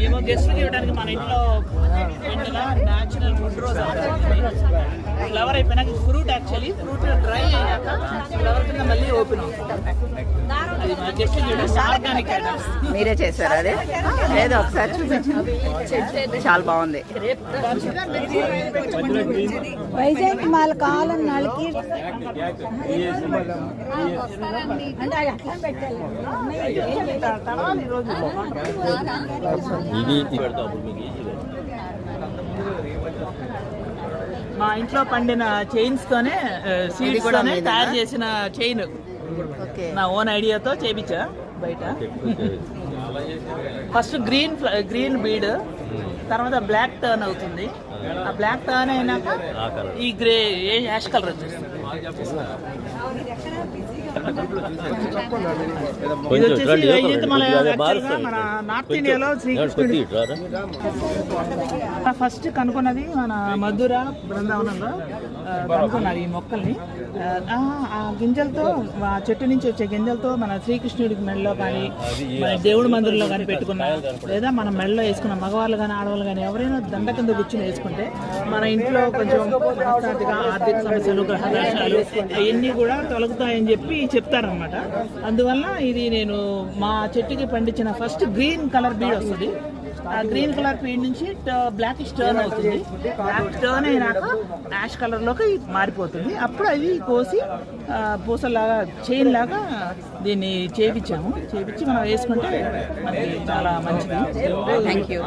ఏమో గెస్ట్ ఇవ్వడానికి మన ఇంట్లో న్యాచురల్ ఫుడ్ రోజ్ ఫ్లవర్ అయిపోయినాక ఫ్రూట్ యాక్చువల్లీ ఫ్రూట్ డ్రై అయ్యాక ఫ్లవర్ కింద మళ్ళీ ఓపెన్ అవుతుంది. అది మన గెస్ట్ ఇవ్వడానికి ఆర్గానిక్ ఐటమ్స్. మీరే చేశారు అదే లేదో ఒకసారి చూపించండి. చాలా బాగుంది. వైజాగ్ మాల కాలం నాళ్ళకి మా ఇంట్లో పండిన చైన్స్ తోనే సీడ్స్ తోనే తయారు చేసిన చైన్ నా ఓన్ ఐడియాతో చేపించా బయట. ఫస్ట్ గ్రీన్ బీడ్, తర్వాత బ్లాక్ టర్న్ అవుతుంది. ఆ బ్లాక్ టర్న్ అయినాక ఈ గ్రే యాష్ కలర్ వచ్చేస్తుంది. ఇది వచ్చేసి మన నార్త్ ఇండియాలో శ్రీకృష్ణుడు ఫస్ట్ కనుక్కున్నది మన మధుర బృందావనంలో కనుక్కున్నారు ఈ మొక్కల్ని. ఆ గింజలతో ఆ చెట్టు నుంచి వచ్చే గింజలతో మన శ్రీకృష్ణుడికి మెడలో కానీ మన దేవుడి మందిరంలో కానీ పెట్టుకున్నా, లేదా మన మెడలో వేసుకున్న మగవాళ్ళు కానీ ఆడవాళ్ళు కానీ ఎవరైనా దండ కింద కూర్చుని వేసుకుంటే మన ఇంట్లో కొంచెం మనస్తాతిగా ఆర్థిక సమస్యలు, గ్రహదోషాలు అవన్నీ కూడా తొలగుతాయని చెప్పి చెప్తారనమాట. అందువల్ల ఇది నేను మా చెట్టుకి పండించిన ఫస్ట్ గ్రీన్ కలర్ బీడ్ వస్తుంది. ఆ గ్రీన్ కలర్ బీడ్ నుంచి బ్లాకిష్ టర్న్ అవుతుంది. బ్లాక్ టర్న్ అయినాక యాష్ కలర్లోకి మారిపోతుంది. అప్పుడు అది కోసి పూసలాగా చైన్ లాగా దీన్ని చేపించి మనం వేసుకుంటే మనకి చాలా మంచిది. Thank you.